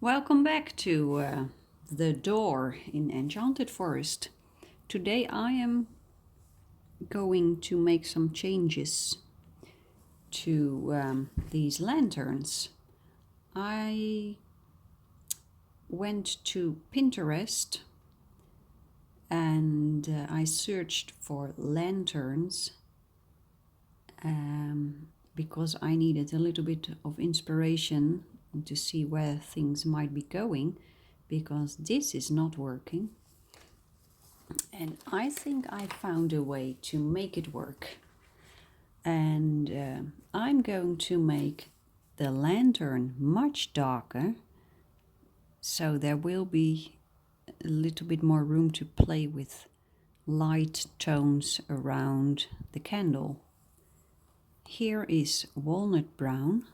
Welcome back to the door in Enchanted Forest. Today I am going to make some changes to these lanterns. I went to Pinterest and I searched for lanterns because I needed a little bit of inspiration to see where things might be going, because this is not working. And I think I found a way to make it work. And I'm going to make the lantern much darker, so there will be a little bit more room to play with light tones around the candle. Here is walnut brown.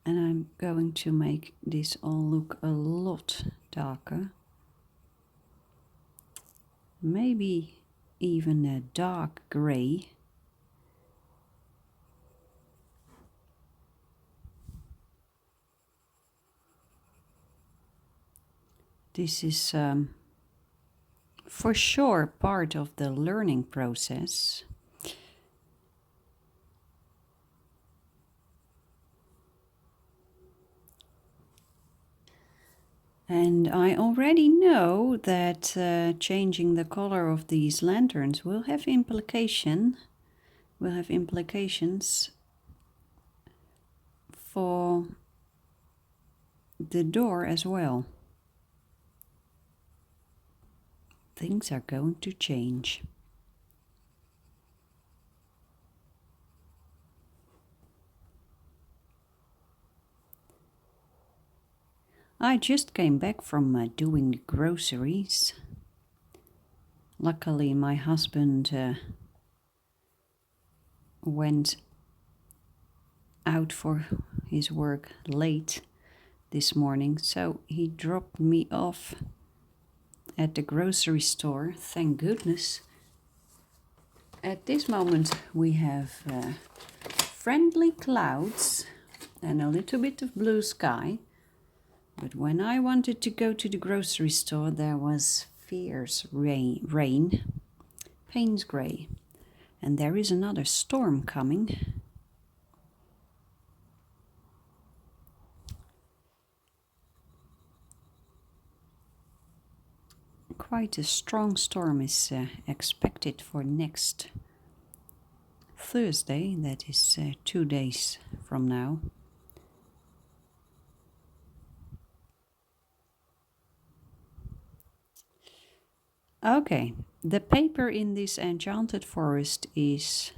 And I'm going to make this all look a lot darker. Maybe even a dark gray. This is for sure part of the learning process. And I already know that changing the color of these lanterns will have implications for the door as well. Things are going to change. I just came back from doing the groceries. Luckily, my husband went out for his work late this morning, so he dropped me off at the grocery store. Thank goodness. At this moment, we have friendly clouds and a little bit of blue sky. But when I wanted to go to the grocery store, there was fierce rain, Payne's grey, and there is another storm coming. Quite a strong storm is expected for next Thursday, that is 2 days from now. Okay, the paper in this Enchanted Forest is,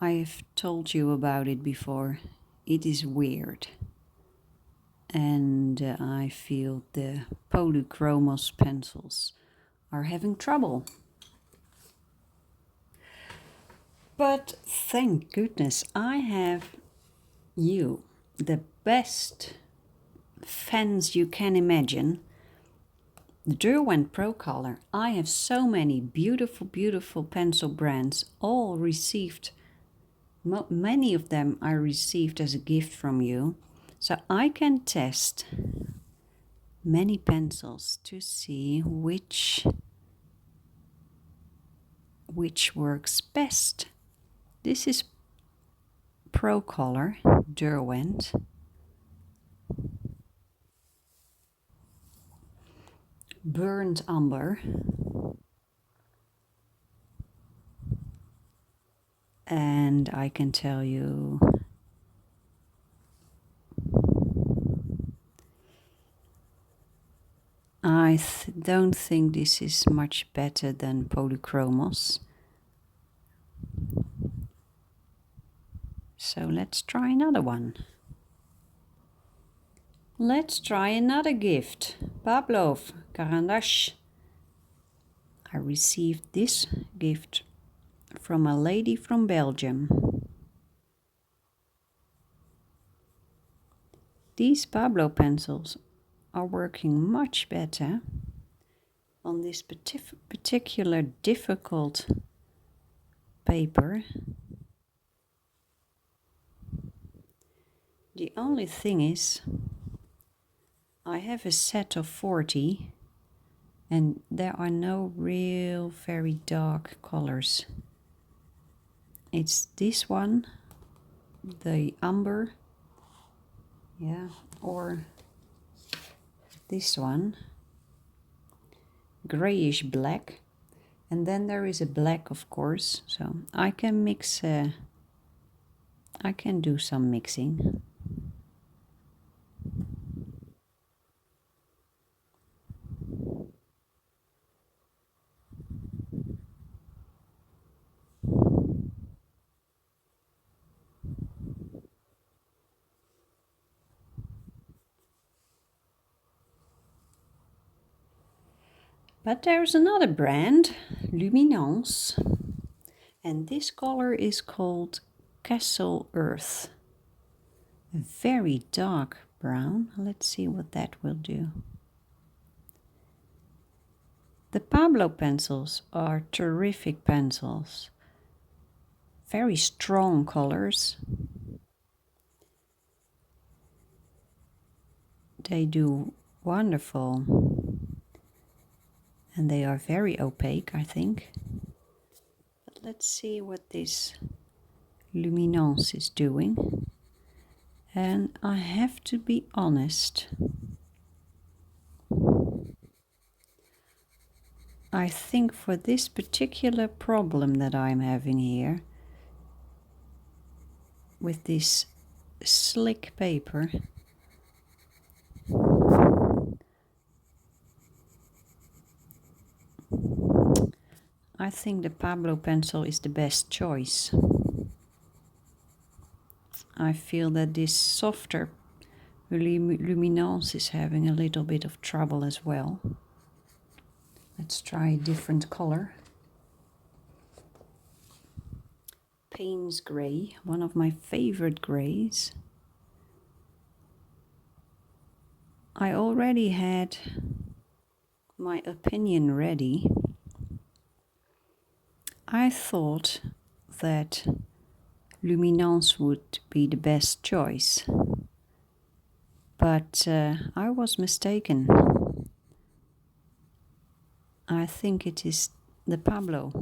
I have told you about it before, it is weird. And I feel the polychromos pencils are having trouble. But thank goodness I have you, the best fans you can imagine. Derwent Pro Color. I have so many beautiful pencil brands, all received, many of them I received as a gift from you. So I can test many pencils to see which works best. This is Pro Color, Derwent. Burnt Umber. And I can tell you, I don't think this is much better than polychromos. So let's try another one. Let's try another gift. Pavlov, Karandash. I received this gift from a lady from Belgium. These Pablo pencils are working much better on this particular difficult paper. The only thing is, I have a set of 40 and there are no real very dark colors. It's this one, the umber, yeah, or this one, grayish black, and then there is a black, of course, so I can mix, I can do some mixing. But there's another brand, Luminance, and this color is called Castle Earth. A very dark brown. Let's see what that will do. The Pablo pencils are terrific pencils. Very strong colors. They do wonderful. And they are very opaque, I think. But let's see what this Luminance is doing. And I have to be honest. I think for this particular problem that I'm having here, with this slick paper, I think the Pablo pencil is the best choice. I feel that this softer Luminance is having a little bit of trouble as well. Let's try a different color. Payne's Grey, one of my favorite grays. I already had my opinion ready. I thought that Luminance would be the best choice, but I was mistaken. I think it is the Pablo.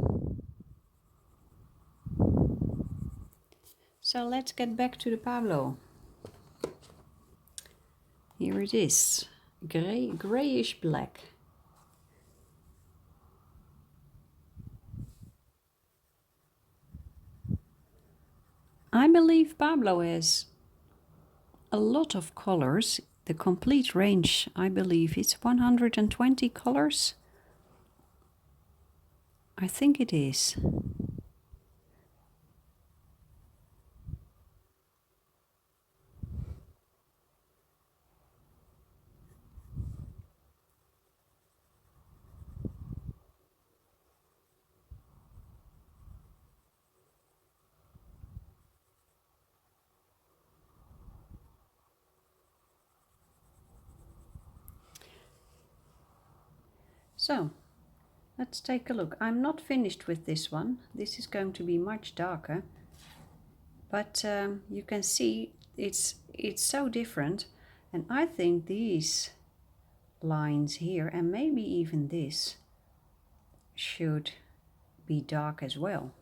So let's get back to the Pablo. Here it is, grayish black. I believe Pablo has a lot of colors. The complete range, I believe, is 120 colors. I think it is. So, let's take a look. I'm not finished with this one. This is going to be much darker. But you can see it's so different. And I think these lines here, and maybe even this, should be dark as well.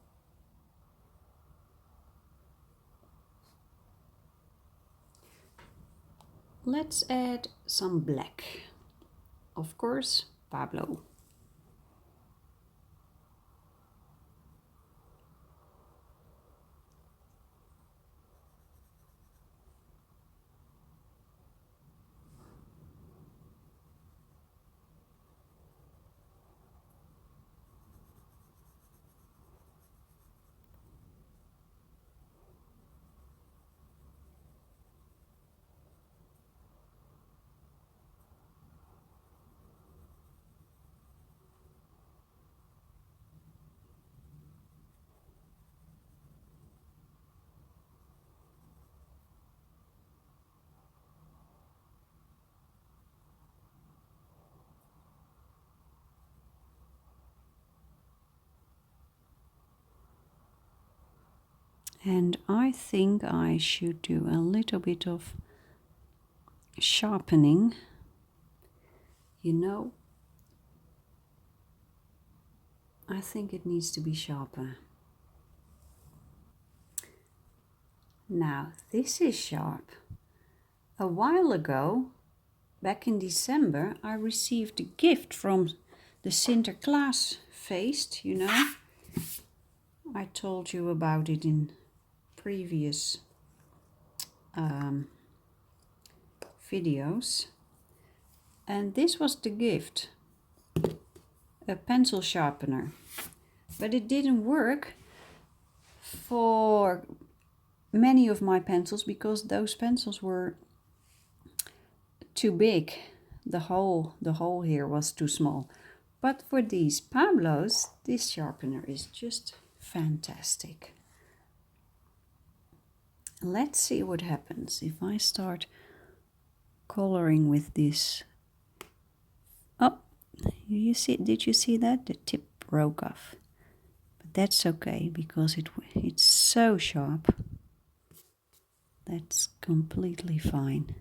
Let's add some black. Of course, Pablo. And I think I should do a little bit of sharpening. You know, I think it needs to be sharper. Now, this is sharp. A while ago, back in December, I received a gift from the Sinterklaas feest, you know. I told you about it in previous videos. And this was the gift, a pencil sharpener. But it didn't work for many of my pencils because those pencils were too big. The hole here was too small. But for these Pablos, this sharpener is just fantastic. Let's see what happens if I start coloring with this. Oh, did you see that? The tip broke off. But that's okay because it's so sharp. That's completely fine.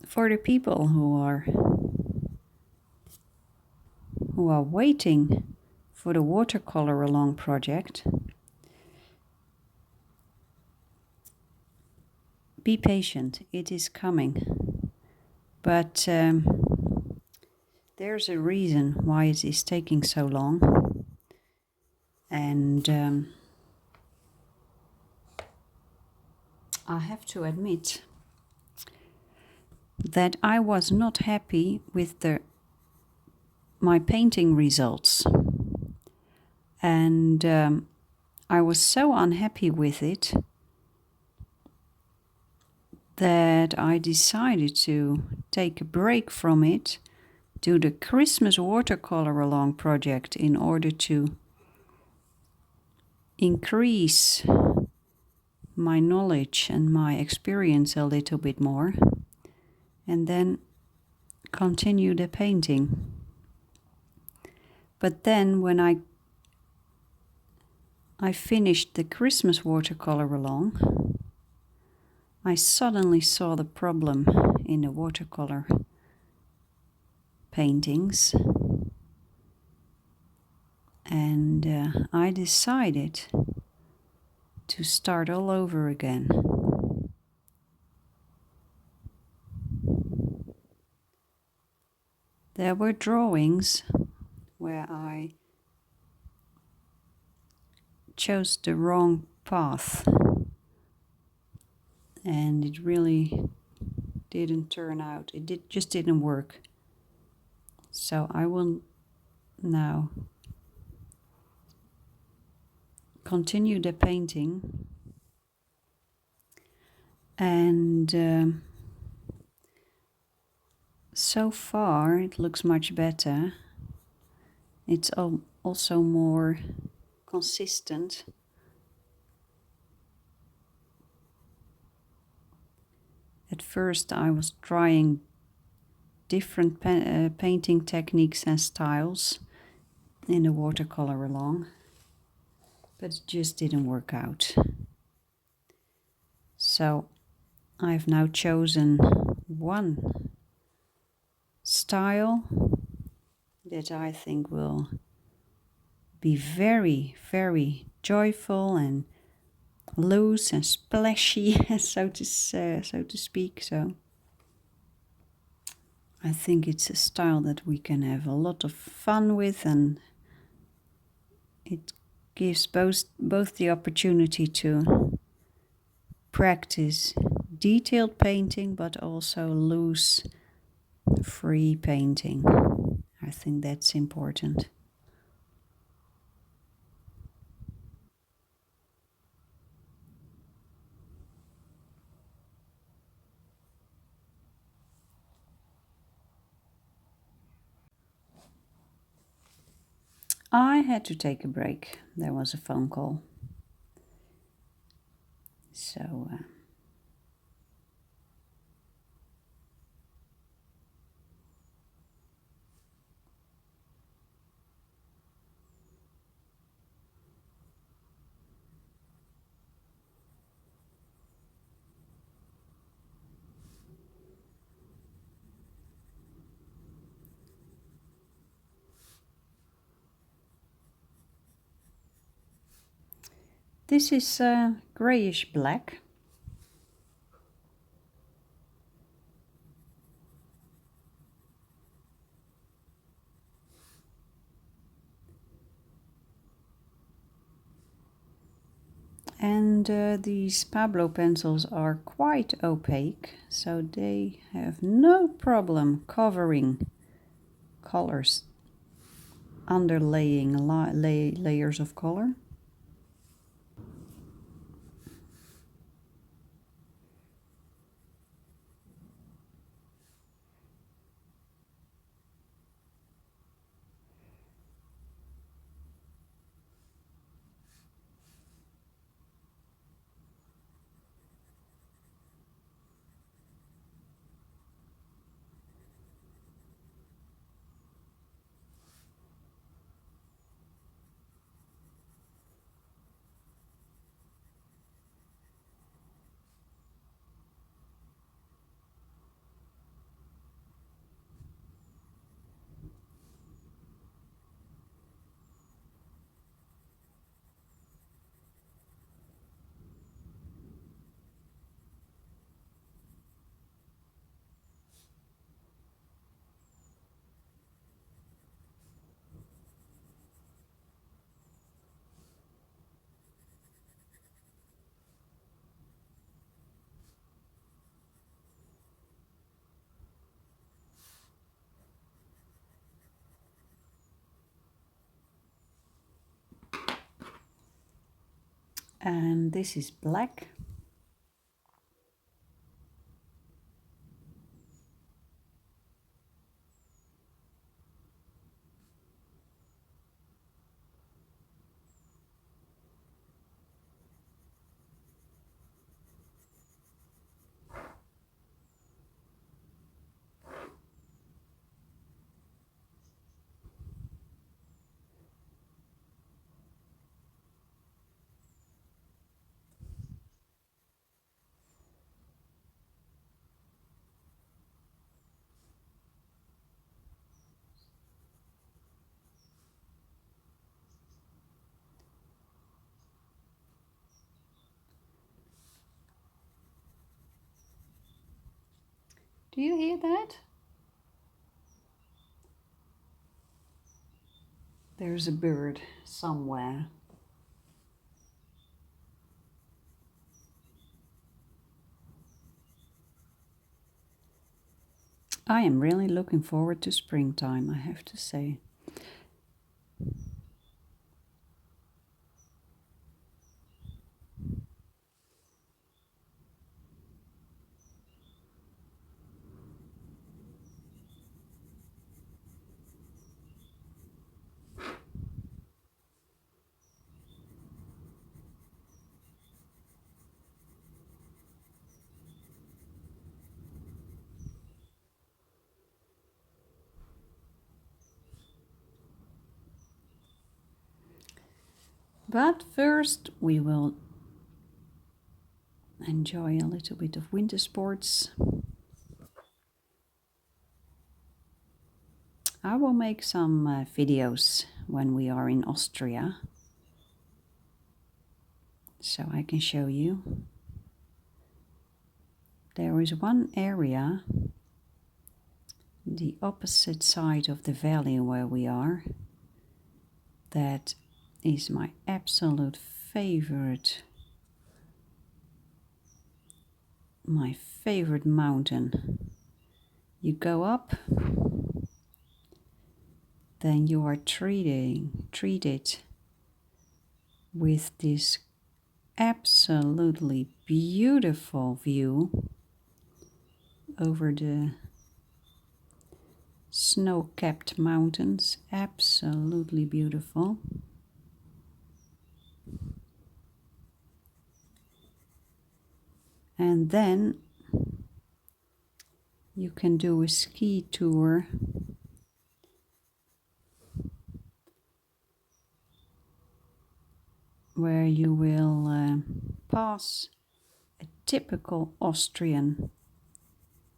For the people who are waiting for the watercolor along project, be patient, it is coming. But there's a reason why it is taking so long. And I have to admit that I was not happy with my painting results. And I was so unhappy with it that I decided to take a break from it, do the Christmas watercolor along project in order to increase my knowledge and my experience a little bit more, and then continue the painting. But then when I finished the Christmas watercolor along, I suddenly saw the problem in the watercolor paintings, and I decided to start all over again. There were drawings where I chose the wrong path, and it really didn't turn out. It just didn't work. So I will now continue the painting, and so far it looks much better. It's also more consistent. At first I was trying different painting techniques and styles in the watercolor along, but it just didn't work out. So I've now chosen one style that I think will be very, very joyful and loose and splashy, so to speak. So I think it's a style that we can have a lot of fun with, and it gives both the opportunity to practice detailed painting, but also loose, free painting. I think that's important. I had to take a break. There was a phone call. So, this is grayish black. And these Pablo pencils are quite opaque, so they have no problem covering colors, underlaying layers of color. And this is black. Do you hear that? There's a bird somewhere. I am really looking forward to springtime, I have to say. But first we will enjoy a little bit of winter sports. I will make some videos when we are in Austria, so I can show you. There is one area, the opposite side of the valley where we are, that is my absolute favorite. My favorite mountain. You go up, then you are treated with this absolutely beautiful view over the snow-capped mountains. Absolutely beautiful. And then you can do a ski tour where you will pass a typical Austrian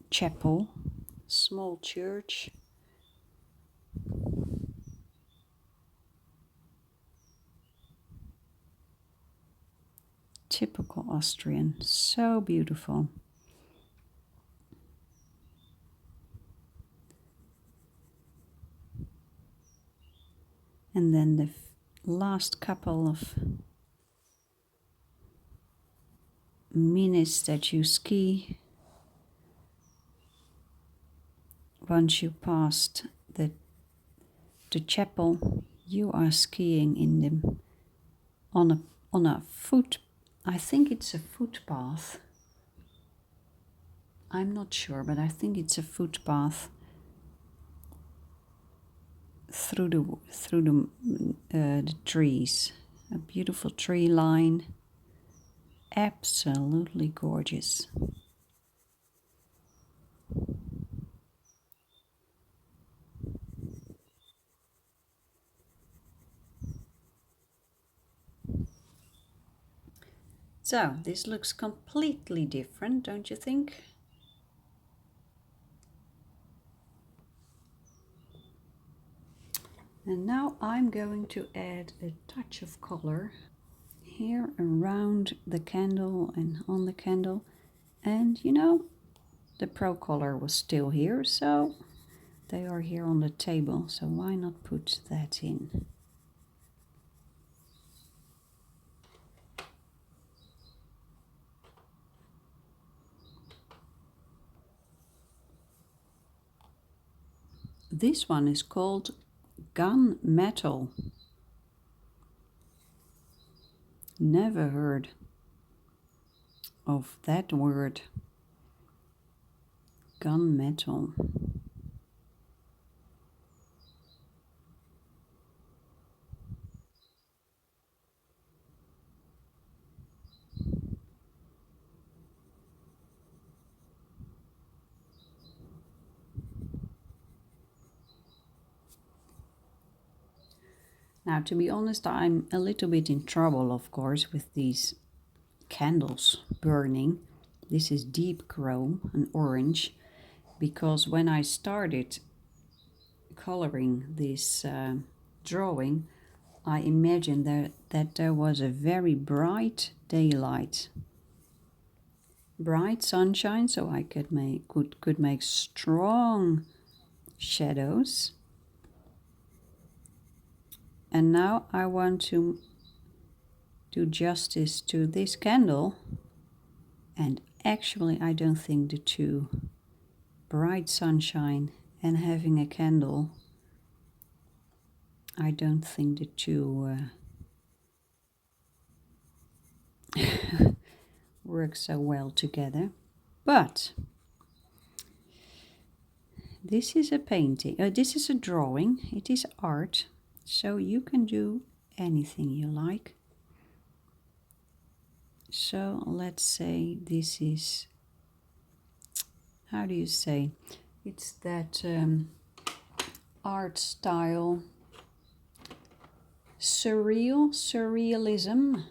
chapel, small church. Typical Austrian, so beautiful. And then the last couple of minutes that you ski, once you passed the chapel, you are skiing in the on a foot. I think it's a footpath. I'm not sure, but I think it's a footpath through the trees. A beautiful tree line. Absolutely gorgeous. So, this looks completely different, don't you think? And now I'm going to add a touch of color here around the candle and on the candle. And you know, the Pro color was still here, so they are here on the table. So why not put that in? This one is called gunmetal. Never heard of that word. Gunmetal. Now, to be honest, I'm a little bit in trouble, of course, with these candles burning. This is deep chrome, an orange, because when I started coloring this drawing, I imagined that there was a very bright daylight, bright sunshine, so I could make strong shadows. And now I want to do justice to this candle, and actually I don't think the two, bright sunshine and having a candle, I don't think the two work so well together. But this is a painting, this is a drawing, it is art, so you can do anything you like. So let's say this is, how do you say, it's that art style, surrealism.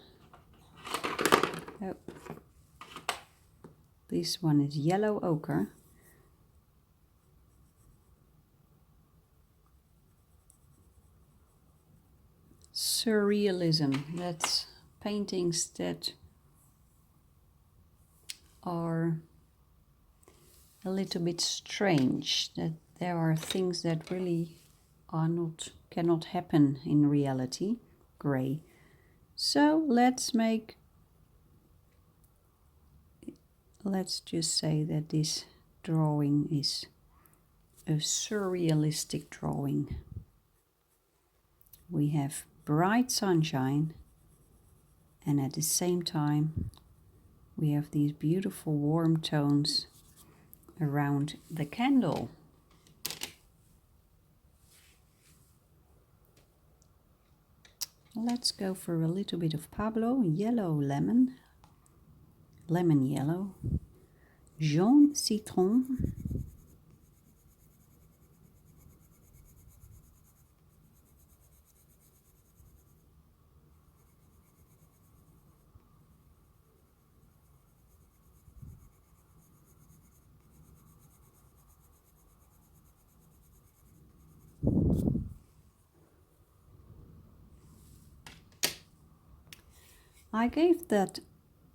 Oh. This one is yellow ochre. Surrealism, that's paintings that are a little bit strange, that there are things that really cannot happen in reality, gray. So let's just say that this drawing is a surrealistic drawing. We have bright sunshine, and at the same time we have these beautiful warm tones around the candle. Let's go for a little bit of Pablo, yellow lemon, lemon yellow, jaune citron, I gave that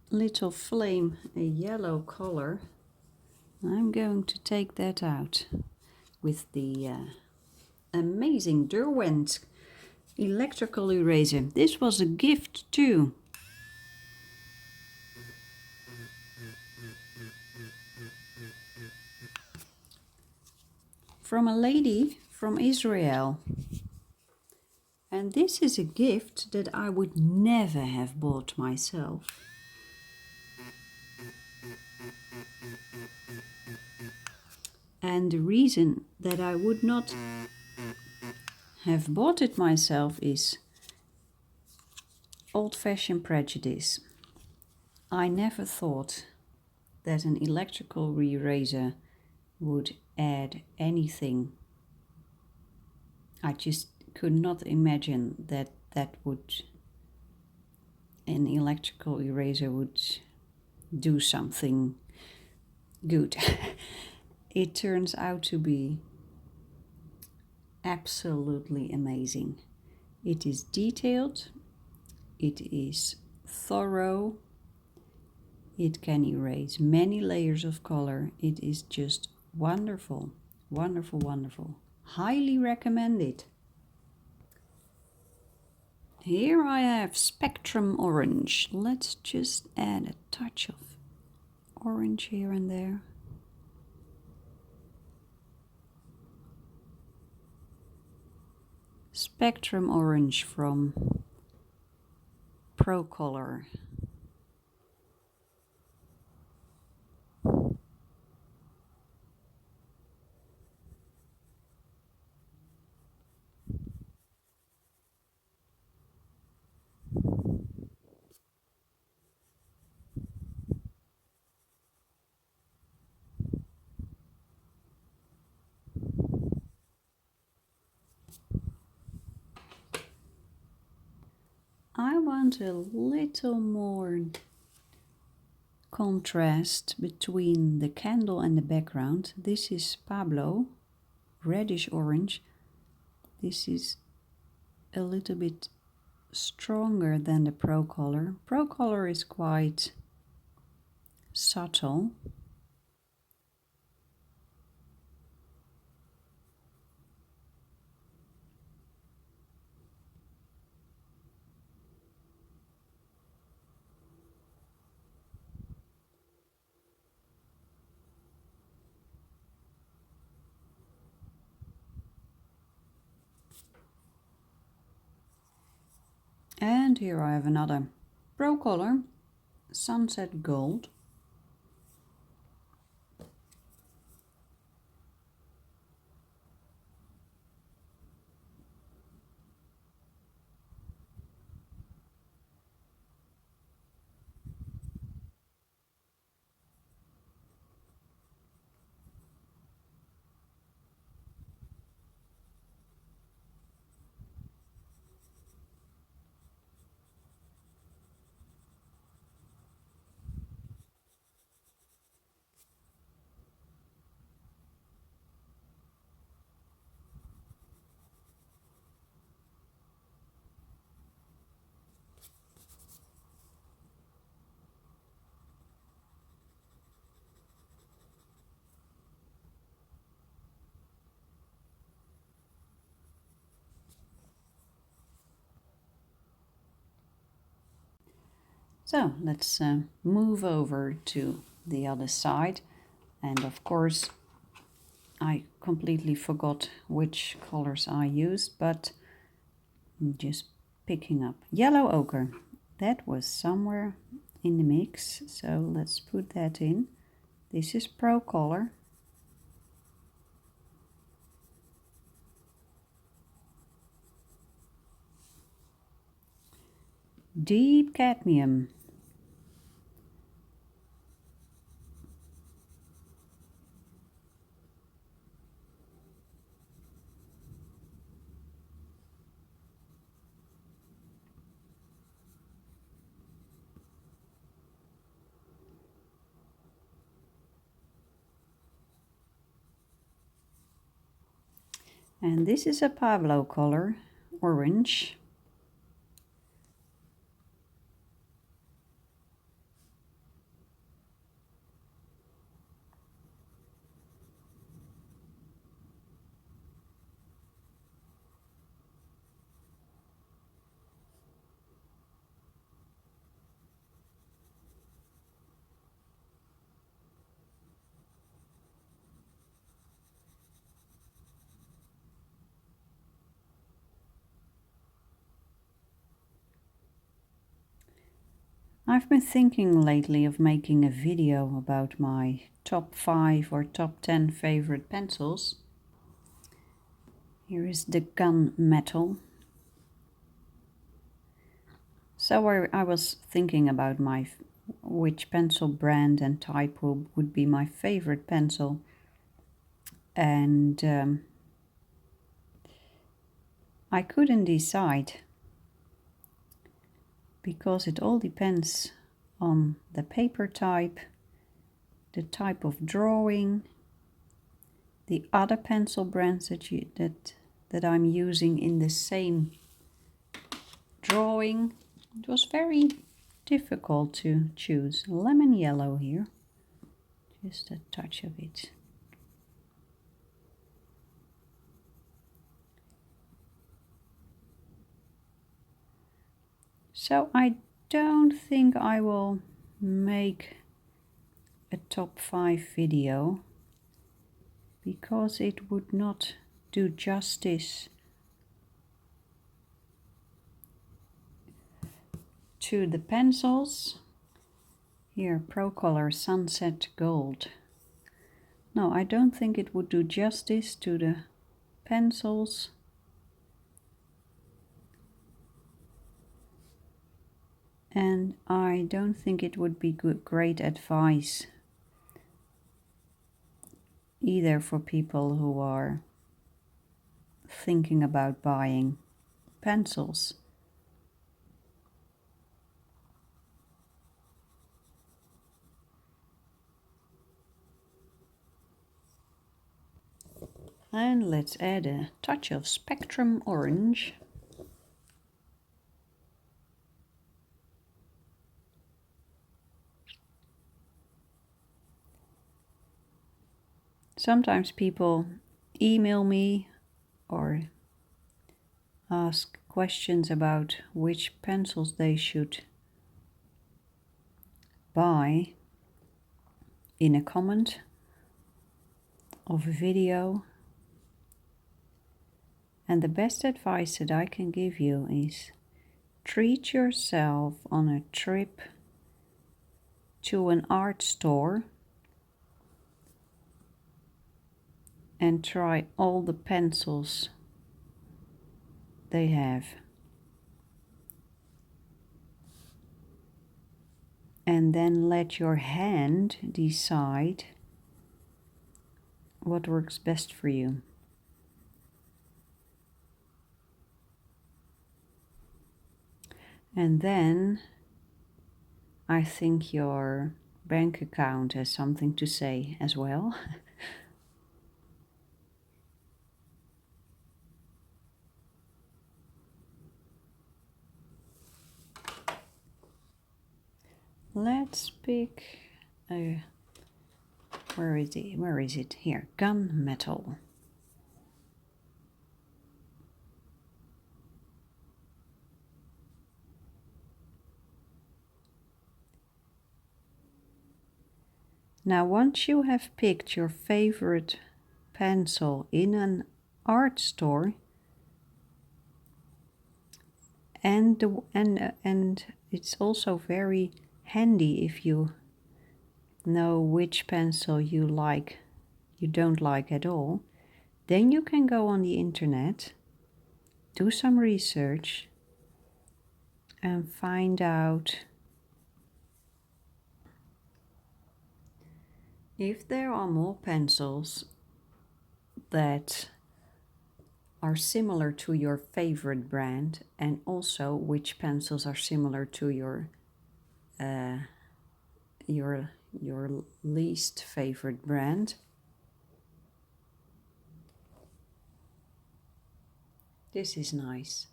little flame a yellow color. I'm going to take that out with the amazing Derwent electrical eraser. This was a gift too. From a lady from Israel. And this is a gift that I would never have bought myself. And the reason that I would not have bought it myself is old-fashioned prejudice. I never thought that an electrical eraser would add anything. I just could not imagine that an electrical eraser would do something good. It turns out to be absolutely amazing. It is detailed, it is thorough, it can erase many layers of color. It is just wonderful, wonderful, wonderful. Highly recommend it. Here I have Spectrum Orange. Let's just add a touch of orange here and there. Spectrum Orange from Pro Color. I want a little more contrast between the candle and the background. This is Pablo, reddish orange. This is a little bit stronger than the Pro Color. Pro Color is quite subtle. And here I have another Pro Color, Sunset Gold. So let's move over to the other side. And of course, I completely forgot which colors I used, but I'm just picking up yellow ochre. That was somewhere in the mix, so let's put that in. This is Pro Color. Deep cadmium. And this is a Pablo color, orange. I've been thinking lately of making a video about my top 5 or top 10 favorite pencils. Here is the gunmetal. So I was thinking about which pencil brand and type would be my favorite pencil. And I couldn't decide, because it all depends on the paper type, the type of drawing, the other pencil brands that I'm using in the same drawing. It was very difficult to choose. Lemon yellow here, just a touch of it. So I don't think I will make a top 5 video, because it would not do justice to the pencils. Here, Pro Color Sunset Gold. No, I don't think it would do justice to the pencils. And I don't think it would be great advice either for people who are thinking about buying pencils. And let's add a touch of Spectrum Orange. Sometimes people email me or ask questions about which pencils they should buy in a comment of a video. And the best advice that I can give you is treat yourself on a trip to an art store and try all the pencils they have. And then let your hand decide what works best for you. And then I think your bank account has something to say as well. Let's pick a, where is it? Where is it? Here, gunmetal. Now, once you have picked your favorite pencil in an art store, and it's also very handy if you know which pencil you like, you don't like at all, then you can go on the internet, do some research, and find out if there are more pencils that are similar to your favorite brand, and also which pencils are similar to uh, your least favorite brand. This is nice.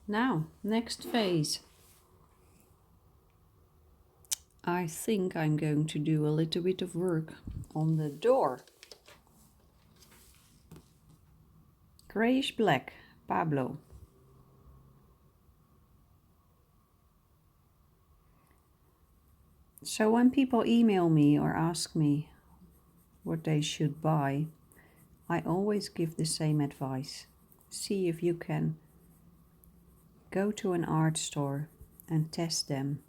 Now, next phase. I think I'm going to do a little bit of work on the door. Grayish black, Pablo. So when people email me or ask me what they should buy, I always give the same advice. See if you can go to an art store and test them,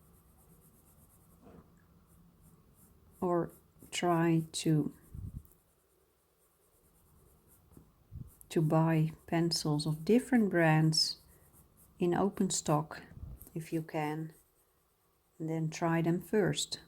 or try to buy pencils of different brands in open stock if you can, and then try them first.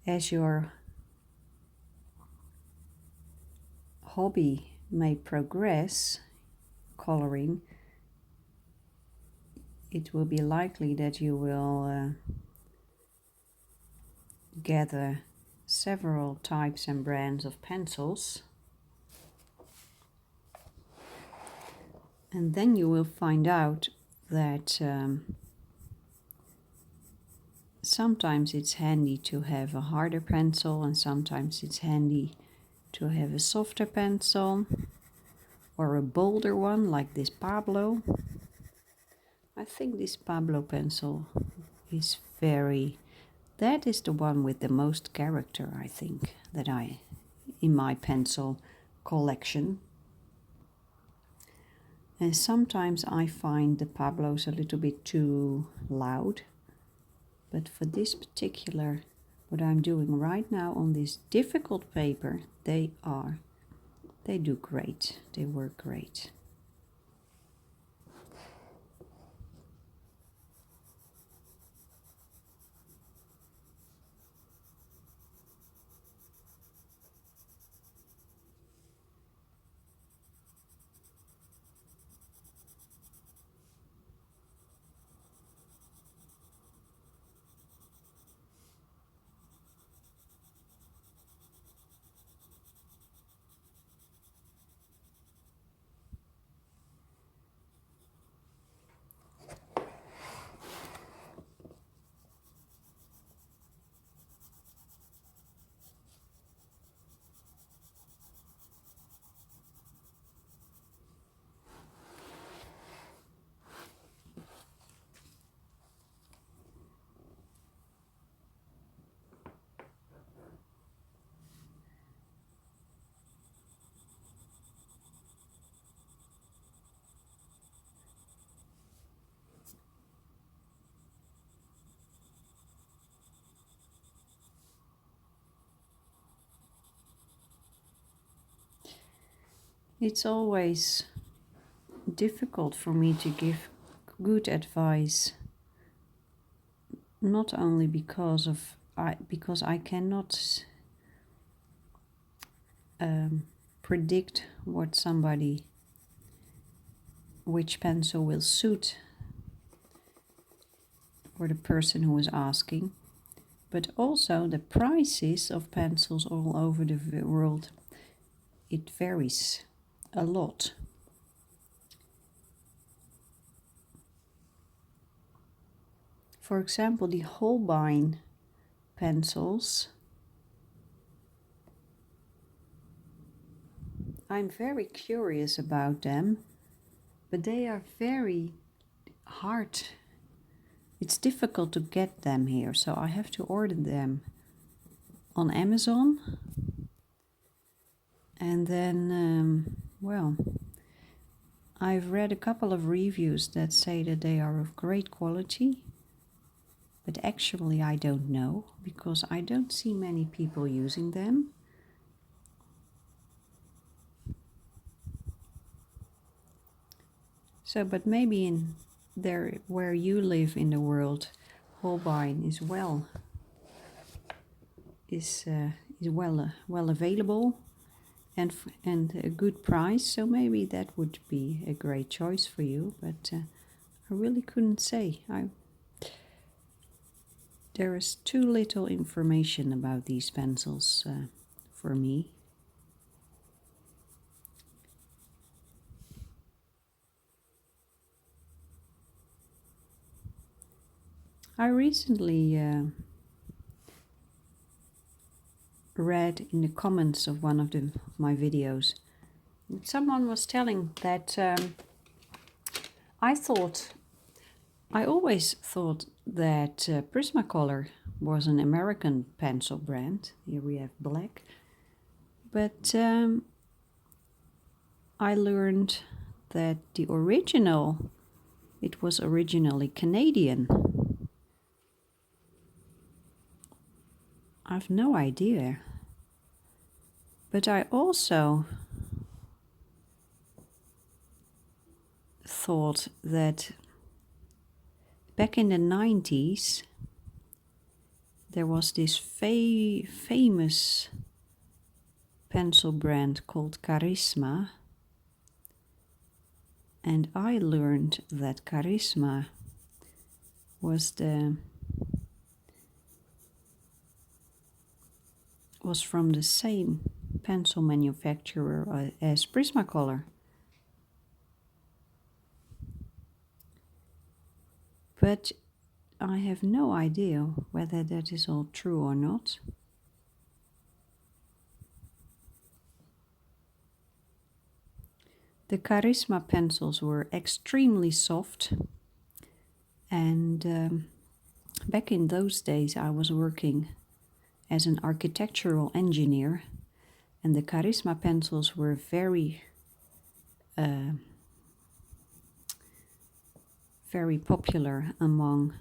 As your hobby may progress, coloring, it will be likely that you will gather several types and brands of pencils, and then you will find out that sometimes it's handy to have a harder pencil, and sometimes it's handy to have a softer pencil or a bolder one like this Pablo. I think this Pablo pencil is that is the one with the most character, I think, in my pencil collection. And sometimes I find the Pablos a little bit too loud. But for this particular, what I'm doing right now on this difficult paper, they do great. They work great. It's always difficult for me to give good advice, not only because I cannot predict which pencil will suit for the person who is asking, but also the prices of pencils all over the world, it varies a lot. For example, the Holbein pencils. I'm very curious about them, but they are very hard. It's difficult to get them here, so I have to order them on Amazon. And then, well, I've read a couple of reviews that say that they are of great quality, but actually I don't know because I don't see many people using them. So, but maybe in there where you live in the world, Holbein is well available and a good price. So maybe that would be a great choice for you. But I really couldn't say. There is too little information about these pencils for me. I recently read in the comments of one of my videos, someone was telling that I always thought that Prismacolor was an American pencil brand. Here we have black. But I learned that it was originally Canadian. I've no idea. But I also thought that back in the 90s, there was this famous pencil brand called Charisma. And I learned that Charisma was from the same pencil manufacturer as Prismacolor. But I have no idea whether that is all true or not. The Charisma pencils were extremely soft, and back in those days I was working as an architectural engineer, and the Charisma pencils were very popular among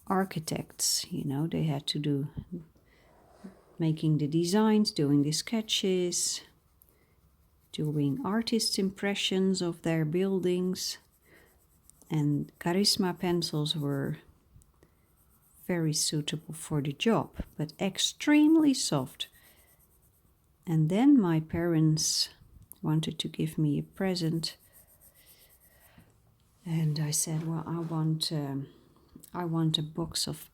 architects. You know, they had to do making the designs, doing the sketches, doing artist impressions of their buildings, and Charisma pencils were very suitable for the job, but extremely soft. And then my parents wanted to give me a present, and I said, well, I want a box of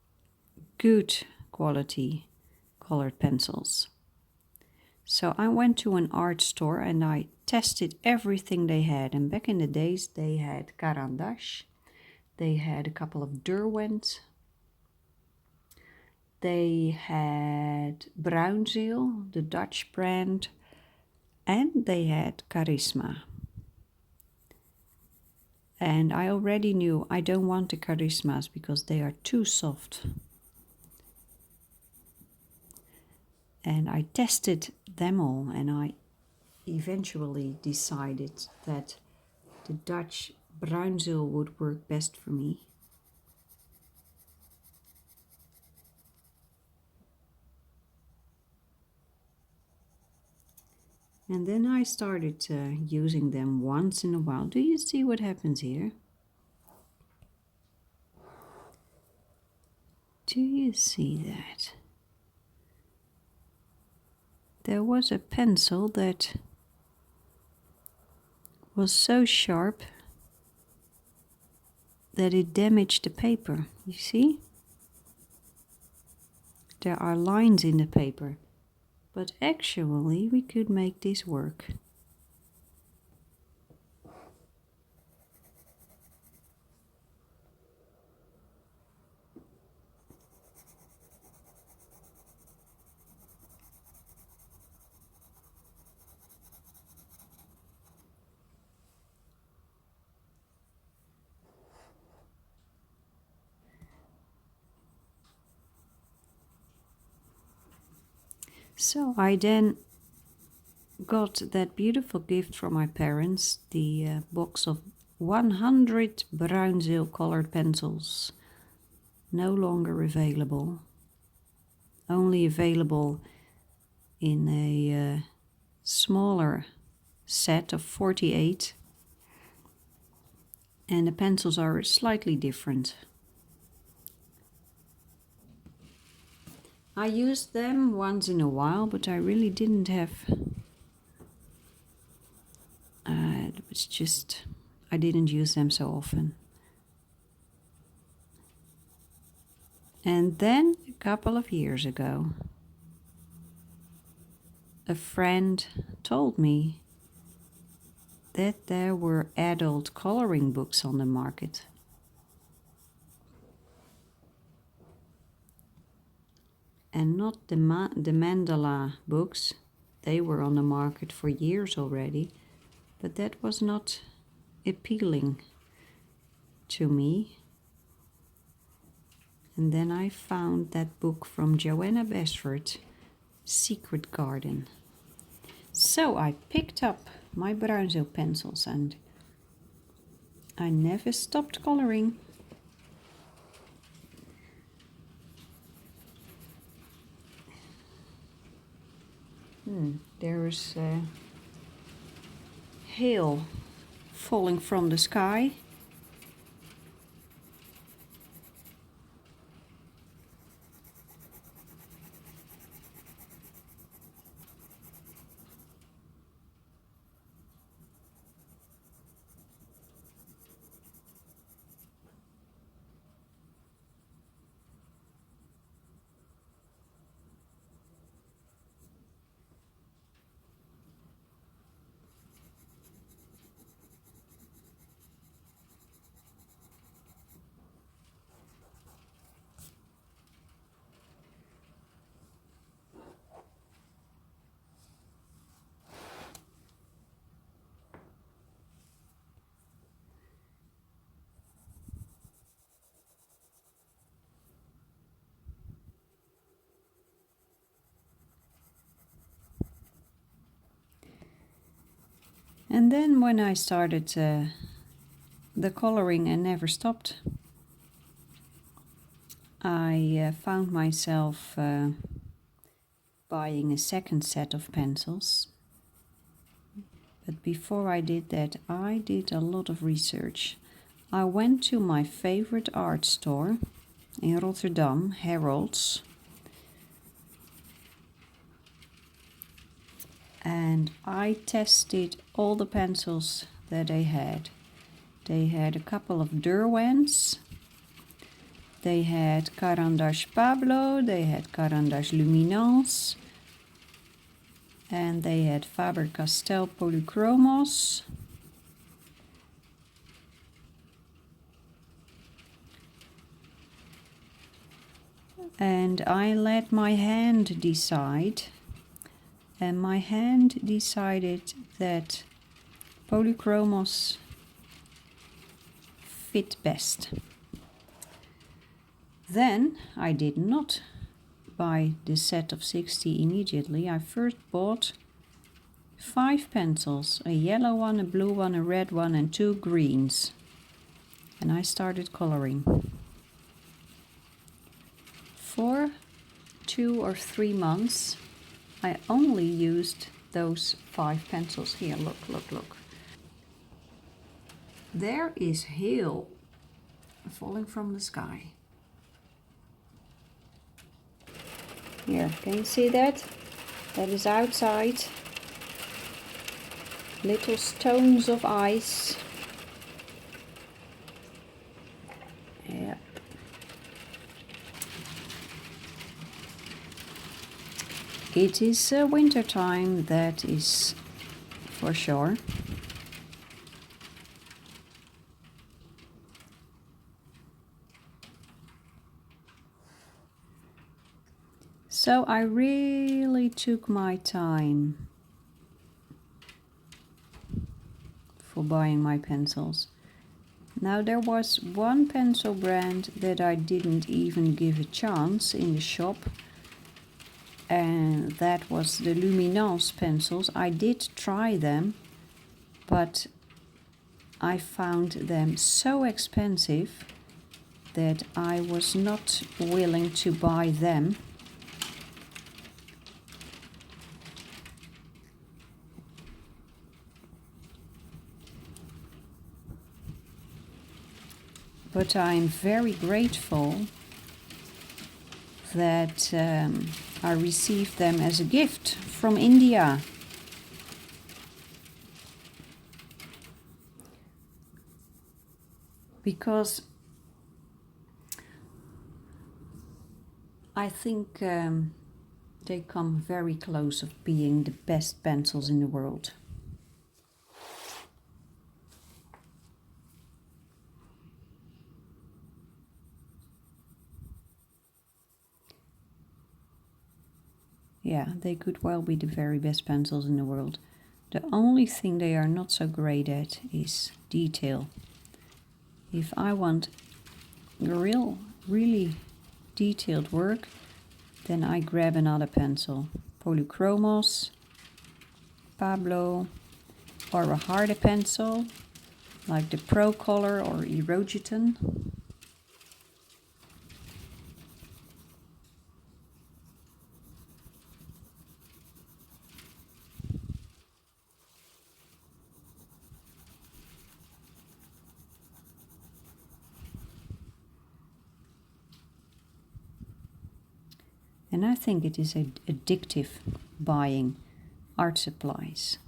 good quality colored pencils. So I went to an art store and I tested everything they had. And back in the days, they had Carandache, they had a couple of Derwent, they had Bruinzeel, the Dutch brand, and they had Charisma. And I already knew I don't want the Charismas because they are too soft. And I tested them all, and I eventually decided that the Dutch Bruinzeel would work best for me. And then I started using them once in a while. Do you see what happens here? Do you see that? There was a pencil that was so sharp that it damaged the paper. You see? There are lines in the paper. But actually we could make this work. So I then got that beautiful gift from my parents, the box of 100 Bruinzeel colored pencils. No longer available. Only available in a smaller set of 48. And the pencils are slightly different. I used them once in a while, but I really didn't have... it was just... I didn't use them so often. And then, a couple of years ago, a friend told me that there were adult coloring books on the market. And not the mandala books. They were on the market for years already, but that was not appealing to me. And then I found that book from Joanna Basford, Secret Garden. So I picked up my Bruinzeel pencils and I never stopped coloring. There's hail falling from the sky. And then when I started the coloring and never stopped, I found myself buying a second set of pencils. But before I did that, I did a lot of research. I went to my favorite art store in Rotterdam, Harold's. And I tested all the pencils that they had. They had a couple of Derwents. They had Carandash Pablo, they had Carandash Luminance, and they had Faber-Castell Polychromos. And I let my hand decide. And my hand decided that Polychromos fit best. Then I did not buy the set of 60 immediately. I first bought 5 pencils, a yellow one, a blue one, a red one and 2 greens. And I started coloring. For 2 or 3 months I only used those 5 pencils. Here, look, look, look. There is hail falling from the sky. Here, can you see that? That is outside. Little stones of ice. Yeah. It is winter time, that is for sure. So I really took my time for buying my pencils. Now there was one pencil brand that I didn't even give a chance in the shop. and that was the Luminance pencils. I did try them, but I found them so expensive that I was not willing to buy them. But I'm very grateful that I received them as a gift from India. Because I think they come very close of being the best pencils in the world. Yeah, they could well be the very best pencils in the world. The only thing they are not so great at is detail. If I want really detailed work, then I grab another pencil. Polychromos, Pablo, or a harder pencil, like the Pro Color or Erogiton. And I think it is addictive buying art supplies.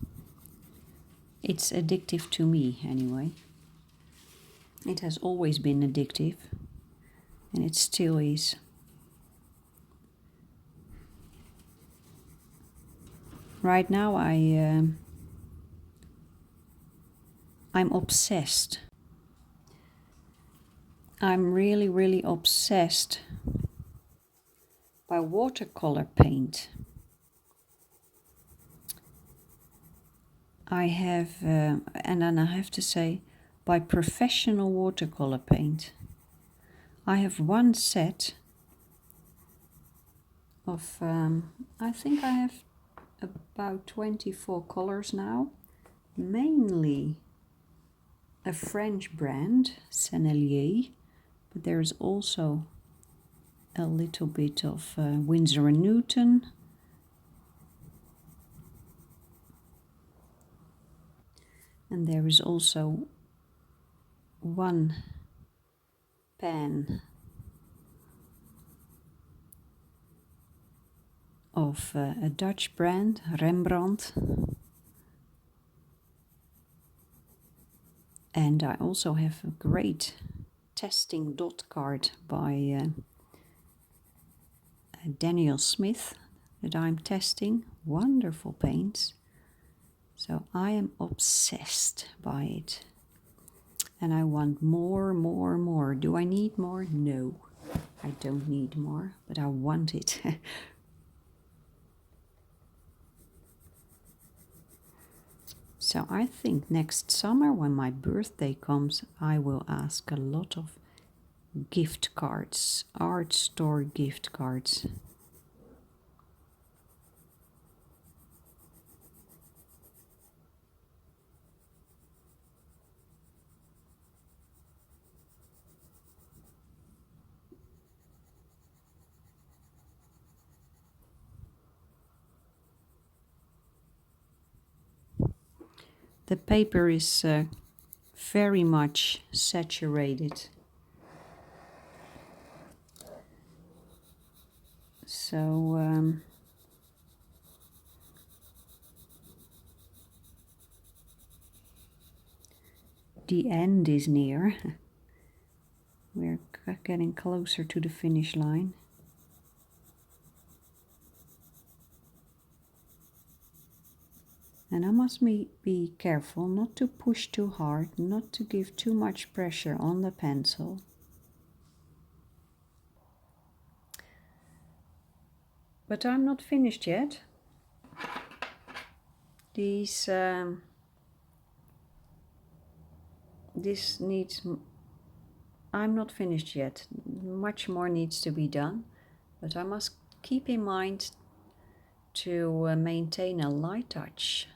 It's addictive to me anyway. It has always been addictive, and it still is. Right now I'm obsessed. I'm really obsessed by watercolor paint. I have, and then I have to say, by professional watercolor paint. I have one set of, I think I have about 24 colors now, mainly a French brand, Sennelier, but there is also a little bit of Winsor & Newton. And there is also one pen of a Dutch brand, Rembrandt. And I also have a great testing dot card by Daniel Smith that I'm testing. Wonderful paints. So I am obsessed by it. And I want more. Do I need more? No, I don't need more, but I want it. So I think next summer, when my birthday comes, I will ask a lot of gift cards, art store gift cards. The paper is very much saturated. So the end is near. We're getting closer to the finish line. And I must be careful not to push too hard, not to give too much pressure on the pencil. But I'm not finished yet. This needs, I'm not finished yet. Much more needs to be done. But I must keep in mind to maintain a light touch.